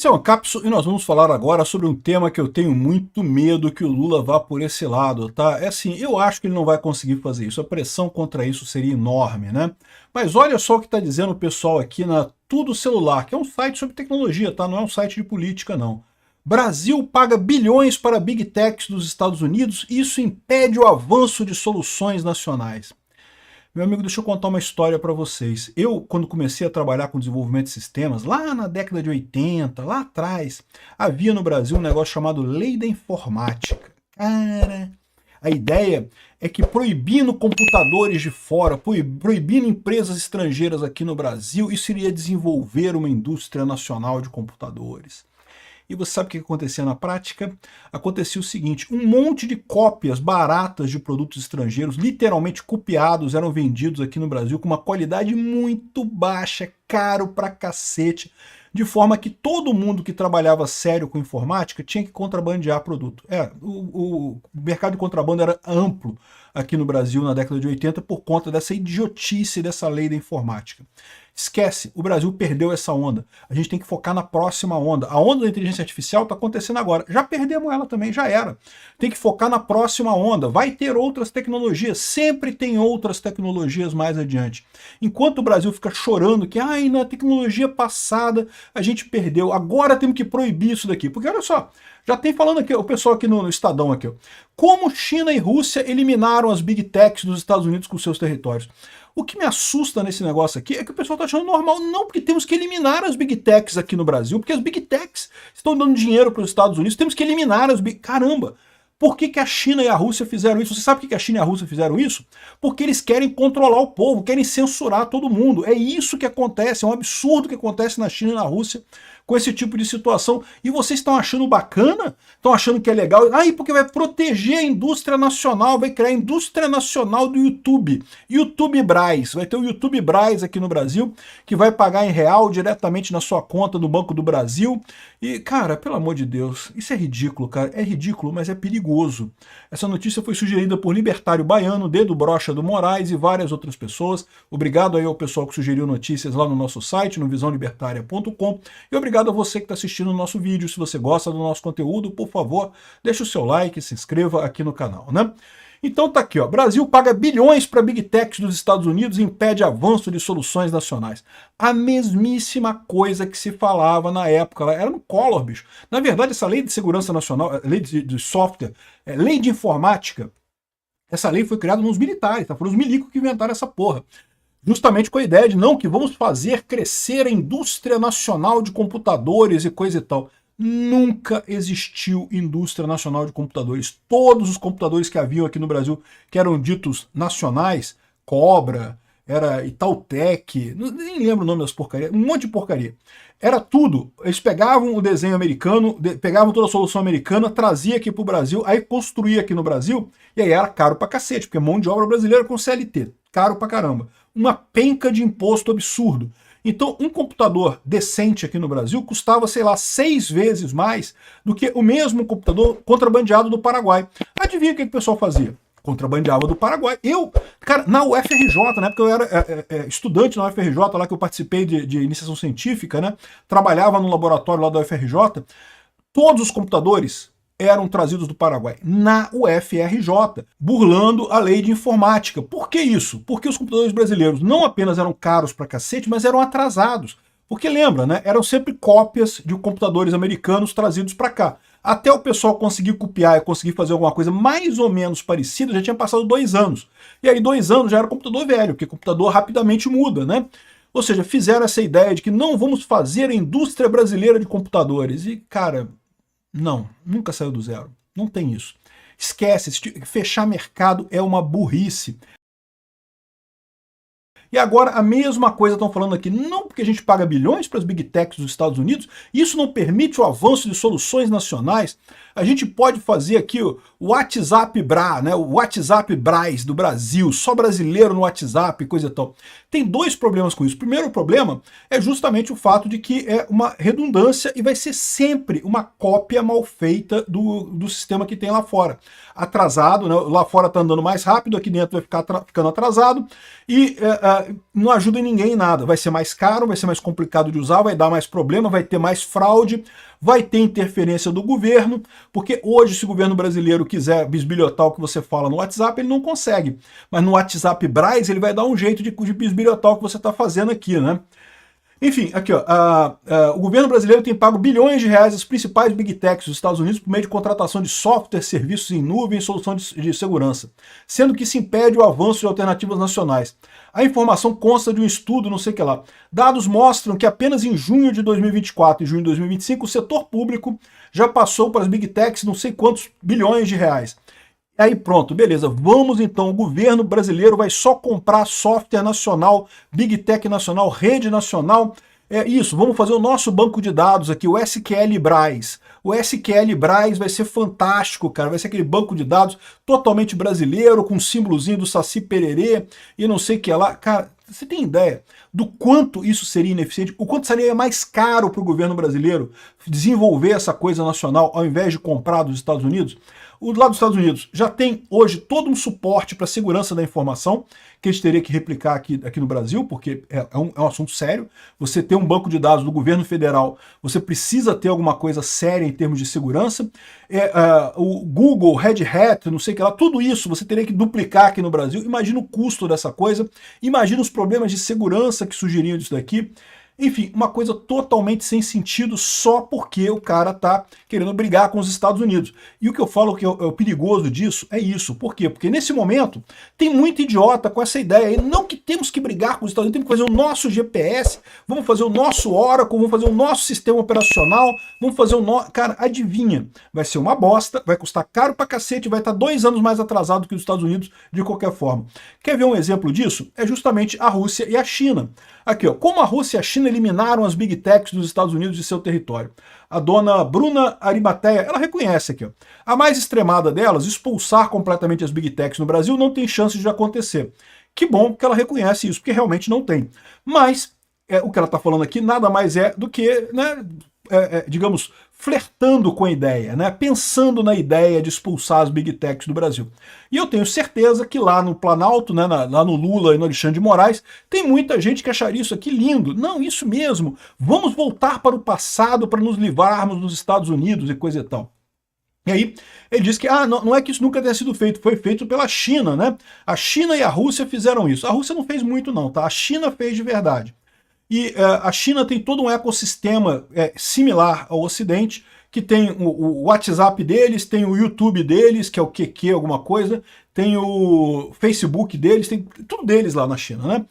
Esse é um Cápsula e nós vamos falar agora sobre um tema que eu tenho muito medo que o Lula vá por esse lado, tá? É assim, eu acho que ele não vai conseguir fazer isso, a pressão contra isso seria enorme, né? Mas olha só o que está dizendo o pessoal aqui na Tudo Celular, que é um site sobre tecnologia, tá? Não é um site de política, não. Brasil paga bilhões para Big Techs dos Estados Unidos e isso impede o avanço de soluções nacionais. Meu amigo, deixa eu contar uma história para vocês. Eu, quando comecei a trabalhar com desenvolvimento de sistemas, lá na década de 80, lá atrás, havia no Brasil um negócio chamado Lei da Informática. Cara, a ideia é que proibindo computadores de fora, proibindo empresas estrangeiras aqui no Brasil, isso iria desenvolver uma indústria nacional de computadores. E você sabe o que acontecia na prática? Acontecia o seguinte, um monte de cópias baratas de produtos estrangeiros, literalmente copiados, eram vendidos aqui no Brasil com uma qualidade muito baixa, caro pra cacete, de forma que todo mundo que trabalhava sério com informática tinha que contrabandear produto. O mercado de contrabando era amplo aqui no Brasil na década de 80 por conta dessa idiotice dessa lei da informática. Esquece, o Brasil perdeu essa onda. A gente tem que focar na próxima onda. A onda da inteligência artificial está acontecendo agora. Já perdemos ela também, já era. Tem que focar na próxima onda. Vai ter outras tecnologias, sempre tem outras tecnologias mais adiante. Enquanto o Brasil fica chorando que na tecnologia passada a gente perdeu, agora temos que proibir isso daqui. Porque olha só, já tem falando aqui, o pessoal aqui no Estadão aqui, ó, como China e Rússia eliminaram as Big Techs dos Estados Unidos com seus territórios. O que me assusta nesse negócio aqui é que o pessoal está achando normal. Não, porque temos que eliminar as Big Techs aqui no Brasil, porque as Big Techs estão dando dinheiro para os Estados Unidos, temos que eliminar as Big... Caramba! Por que a China e a Rússia fizeram isso? Você sabe por que a China e a Rússia fizeram isso? Porque eles querem controlar o povo, querem censurar todo mundo. É isso que acontece, é um absurdo que acontece na China e na Rússia com esse tipo de situação. E vocês estão achando bacana? Estão achando que é legal? Porque vai proteger a indústria nacional, vai criar a indústria nacional do YouTube. YouTube Braz, vai ter o YouTube Braz aqui no Brasil, que vai pagar em real diretamente na sua conta do Banco do Brasil. E, cara, pelo amor de Deus, isso é ridículo, cara. É ridículo, mas é perigoso. Essa notícia foi sugerida por Libertário Baiano, Dedo Brocha do Moraes e várias outras pessoas. Obrigado aí ao pessoal que sugeriu notícias lá no nosso site, no visãolibertaria.com. E obrigado a você que está assistindo o nosso vídeo. Se você gosta do nosso conteúdo, por favor, deixe o seu like, se inscreva aqui no canal, né? Então tá aqui, ó. Brasil paga bilhões para Big Techs dos Estados Unidos e impede avanço de soluções nacionais. A mesmíssima coisa que se falava na época, era no Collor, bicho. Na verdade, essa lei de segurança nacional, lei de software, lei de informática, essa lei foi criada nos militares, tá? Foram os milicos que inventaram essa porra. Justamente com a ideia de, não, que vamos fazer crescer a indústria nacional de computadores e coisa e tal. Nunca existiu indústria nacional de computadores. Todos os computadores que haviam aqui no Brasil, que eram ditos nacionais, Cobra, era Itautec, nem lembro o nome das porcarias, um monte de porcaria. Era tudo, eles pegavam o desenho americano, pegavam toda a solução americana, trazia aqui pro Brasil, aí construía aqui no Brasil, e aí era caro pra cacete, porque mão de obra brasileira com CLT, caro pra caramba. Uma penca de imposto absurdo. Então, um computador decente aqui no Brasil custava, sei lá, 6 vezes mais do que o mesmo computador contrabandeado do Paraguai. Adivinha o que o pessoal fazia? Contrabandeava do Paraguai. Cara, na UFRJ, na época eu era estudante na UFRJ, lá que eu participei de iniciação científica, né? Trabalhava no laboratório lá da UFRJ, todos os computadores eram trazidos do Paraguai, na UFRJ, burlando a lei de informática. Por que isso? Porque os computadores brasileiros não apenas eram caros pra cacete, mas eram atrasados. Porque lembra, né? Eram sempre cópias de computadores americanos trazidos para cá. Até o pessoal conseguir copiar e conseguir fazer alguma coisa mais ou menos parecida, já tinha passado 2 anos. E aí 2 anos já era computador velho, porque computador rapidamente muda, né? Ou seja, fizeram essa ideia de que não vamos fazer a indústria brasileira de computadores. E, cara, não, nunca saiu do zero. Não tem isso. Esquece, fechar mercado é uma burrice. E agora a mesma coisa estão falando aqui, não porque a gente paga bilhões para as Big Techs dos Estados Unidos, isso não permite o avanço de soluções nacionais. A gente pode fazer aqui o WhatsApp Bra, né, o WhatsApp Braz do Brasil, só brasileiro no WhatsApp, coisa e tal. Tem 2 problemas com isso. O primeiro problema é justamente o fato de que é uma redundância e vai ser sempre uma cópia mal feita do sistema que tem lá fora. Atrasado, né, lá fora está andando mais rápido, aqui dentro vai ficar ficando atrasado, e não ajuda ninguém em nada. Vai ser mais caro, vai ser mais complicado de usar, vai dar mais problema, vai ter mais fraude, vai ter interferência do governo, porque hoje, se o governo brasileiro quiser bisbilhotar o que você fala no WhatsApp, ele não consegue. Mas no WhatsApp Braz, ele vai dar um jeito de bisbilhotar o que você está fazendo aqui, né? Enfim, aqui ó, o governo brasileiro tem pago bilhões de reais às principais Big Techs dos Estados Unidos por meio de contratação de software, serviços em nuvem e solução de segurança, sendo que isso impede o avanço de alternativas nacionais. A informação consta de um estudo, não sei o que lá. Dados mostram que apenas em junho de 2024 e junho de 2025 o setor público já passou para as Big Techs não sei quantos bilhões de reais. Aí pronto, beleza, vamos então, o governo brasileiro vai só comprar software nacional, Big Tech nacional, rede nacional, é isso, vamos fazer o nosso banco de dados aqui, o SQL Braz. O SQL Braz vai ser fantástico, cara, vai ser aquele banco de dados totalmente brasileiro, com o símbolozinho do Saci Pererê e não sei o que lá. Cara, você tem ideia do quanto isso seria ineficiente? O quanto seria mais caro para o governo brasileiro desenvolver essa coisa nacional ao invés de comprar dos Estados Unidos? O lado dos Estados Unidos já tem hoje todo um suporte para a segurança da informação, que a gente teria que replicar aqui no Brasil, porque é um assunto sério. Você ter um banco de dados do governo federal, você precisa ter alguma coisa séria em termos de segurança. O Google, Red Hat, não sei o que lá, tudo isso você teria que duplicar aqui no Brasil. Imagina o custo dessa coisa, imagina os problemas de segurança que surgiriam disso daqui. Enfim, uma coisa totalmente sem sentido só porque o cara tá querendo brigar com os Estados Unidos. E o que eu falo que é o perigoso disso é isso. Por quê? Porque nesse momento tem muito idiota com essa ideia aí. Não que temos que brigar com os Estados Unidos, temos que fazer o nosso GPS, vamos fazer o nosso Oracle, vamos fazer o nosso sistema operacional, vamos fazer o nosso... Cara, adivinha, vai ser uma bosta, vai custar caro pra cacete, vai estar 2 anos mais atrasado que os Estados Unidos de qualquer forma. Quer ver um exemplo disso? É justamente a Rússia e a China. Aqui, ó, como a Rússia e a China eliminaram as Big Techs dos Estados Unidos de seu território. A dona Bruna Arimateia, ela reconhece aqui, ó, a mais extremada delas, expulsar completamente as Big Techs no Brasil, não tem chance de acontecer. Que bom que ela reconhece isso, porque realmente não tem. Mas o que ela está falando aqui nada mais é do que, né, digamos, flertando com a ideia, né? Pensando na ideia de expulsar as Big Techs do Brasil. E eu tenho certeza que lá no Planalto, né, lá no Lula e no Alexandre de Moraes, tem muita gente que acharia isso aqui lindo. Não, isso mesmo, vamos voltar para o passado para nos livrarmos dos Estados Unidos e coisa e tal. E aí ele diz que não é que isso nunca tenha sido feito, foi feito pela China, né? A China e a Rússia fizeram isso. A Rússia não fez muito não, tá? A China fez de verdade. E a China tem todo um ecossistema similar ao Ocidente, que tem o WhatsApp deles, tem o YouTube deles, que é o QQ alguma coisa, tem o Facebook deles, tem tudo deles lá na China, né?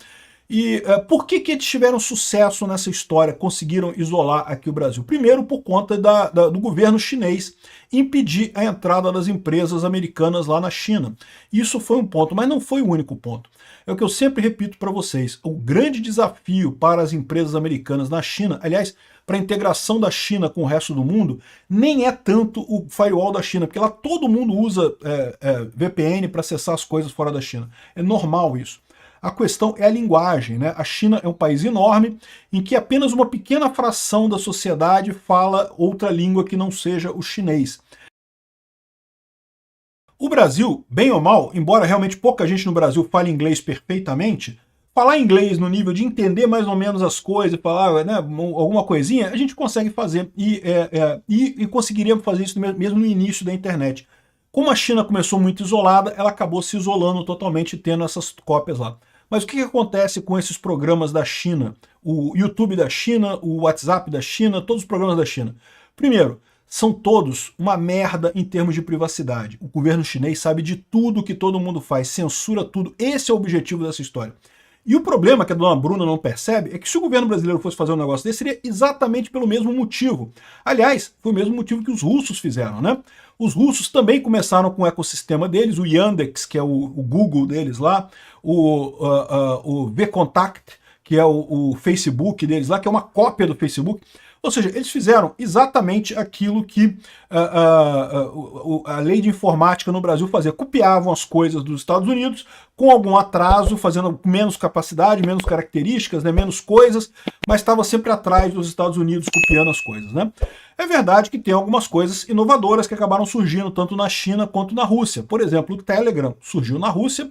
E por que eles tiveram sucesso nessa história, conseguiram isolar aqui o Brasil? Primeiro, por conta do governo chinês impedir a entrada das empresas americanas lá na China. Isso foi um ponto, mas não foi o único ponto. É o que eu sempre repito para vocês, o grande desafio para as empresas americanas na China, aliás, para a integração da China com o resto do mundo, nem é tanto o firewall da China, porque lá todo mundo usa VPN para acessar as coisas fora da China. É normal isso. A questão é a linguagem, né? A China é um país enorme em que apenas uma pequena fração da sociedade fala outra língua que não seja o chinês. O Brasil, bem ou mal, embora realmente pouca gente no Brasil fale inglês perfeitamente, falar inglês no nível de entender mais ou menos as coisas, falar, né, alguma coisinha, a gente consegue fazer e conseguiríamos fazer isso mesmo no início da internet. Como a China começou muito isolada, ela acabou se isolando totalmente, tendo essas cópias lá. Mas o que acontece com esses programas da China? O YouTube da China, o WhatsApp da China, todos os programas da China. Primeiro, são todos uma merda em termos de privacidade. O governo chinês sabe de tudo que todo mundo faz, censura tudo. Esse é o objetivo dessa história. E o problema que a dona Bruna não percebe é que se o governo brasileiro fosse fazer um negócio desse, seria exatamente pelo mesmo motivo. Aliás, foi o mesmo motivo que os russos fizeram, né? Os russos também começaram com o ecossistema deles, o Yandex, que é o Google deles lá, o VKontakte, que é o Facebook deles lá, que é uma cópia do Facebook. Ou seja, eles fizeram exatamente aquilo que a lei de informática no Brasil fazia. Copiavam as coisas dos Estados Unidos com algum atraso, fazendo menos capacidade, menos características, né, menos coisas, mas estava sempre atrás dos Estados Unidos copiando as coisas, né? É verdade que tem algumas coisas inovadoras que acabaram surgindo tanto na China quanto na Rússia. Por exemplo, o Telegram surgiu na Rússia,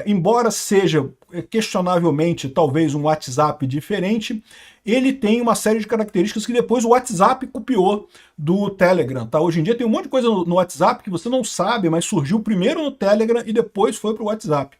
embora seja questionavelmente talvez um WhatsApp diferente, ele tem uma série de características que depois o WhatsApp copiou do Telegram, tá? Hoje em dia tem um monte de coisa no WhatsApp que você não sabe, mas surgiu primeiro no Telegram e depois foi para o WhatsApp.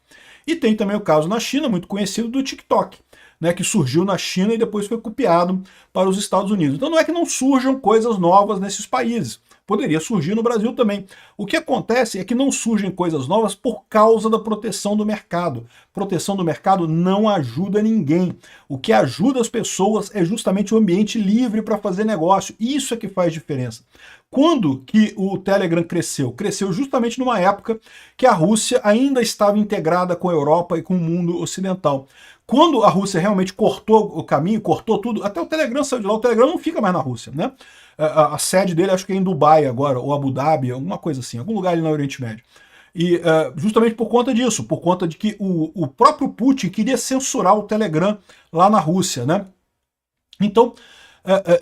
E tem também o caso na China, muito conhecido, do TikTok, né, que surgiu na China e depois foi copiado para os Estados Unidos. Então não é que não surjam coisas novas nesses países. Poderia surgir no Brasil também. O que acontece é que não surgem coisas novas por causa da proteção do mercado. Proteção do mercado não ajuda ninguém. O que ajuda as pessoas é justamente o ambiente livre para fazer negócio. Isso é que faz diferença. Quando que o Telegram cresceu? Cresceu justamente numa época que a Rússia ainda estava integrada com a Europa e com o mundo ocidental. Quando a Rússia realmente cortou o caminho, cortou tudo, até o Telegram saiu de lá, o Telegram não fica mais na Rússia, né? A sede dele acho que é em Dubai agora, ou Abu Dhabi, alguma coisa assim, algum lugar ali no Oriente Médio. E justamente por conta disso, por conta de que o próprio Putin queria censurar o Telegram lá na Rússia, né? Então,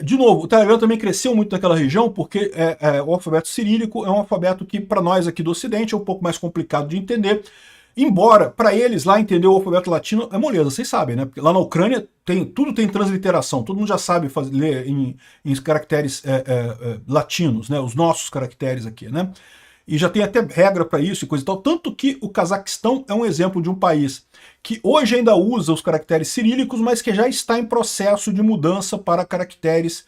de novo, o Telegram também cresceu muito naquela região porque o alfabeto cirílico é um alfabeto que para nós aqui do Ocidente é um pouco mais complicado de entender, embora para eles lá entender o alfabeto latino é moleza, vocês sabem, né? Porque lá na Ucrânia tudo tem transliteração, todo mundo já sabe ler em caracteres latinos, né? Os nossos caracteres aqui, né? E já tem até regra para isso e coisa e tal, tanto que o Cazaquistão é um exemplo de um país que hoje ainda usa os caracteres cirílicos, mas que já está em processo de mudança para caracteres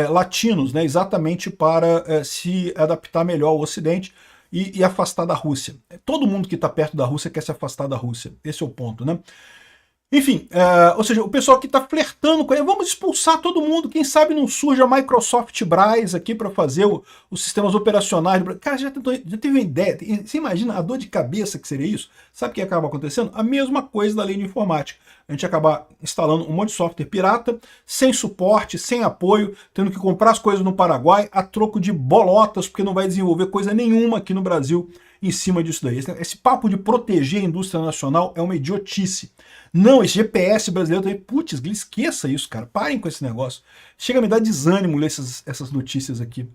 latinos, né? Exatamente para se adaptar melhor ao Ocidente e afastar da Rússia. Todo mundo que está perto da Rússia quer se afastar da Rússia, esse é o ponto, né? Enfim, ou seja, o pessoal que está flertando com ele, vamos expulsar todo mundo, quem sabe não surge a Microsoft Braz aqui para fazer os sistemas operacionais. Cara, já teve uma ideia, você imagina a dor de cabeça que seria isso? Sabe o que acaba acontecendo? A mesma coisa da lei de informática. A gente acabar instalando um monte de software pirata, sem suporte, sem apoio, tendo que comprar as coisas no Paraguai a troco de bolotas, porque não vai desenvolver coisa nenhuma aqui no Brasil em cima disso daí. Esse papo de proteger a indústria nacional é uma idiotice. Não, esse GPS brasileiro também, putz, esqueça isso, cara, parem com esse negócio. Chega a me dar desânimo ler essas notícias aqui.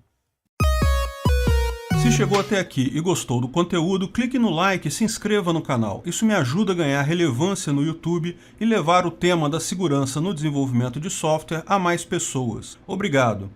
Se chegou até aqui e gostou do conteúdo, clique no like e se inscreva no canal. Isso me ajuda a ganhar relevância no YouTube e levar o tema da segurança no desenvolvimento de software a mais pessoas. Obrigado!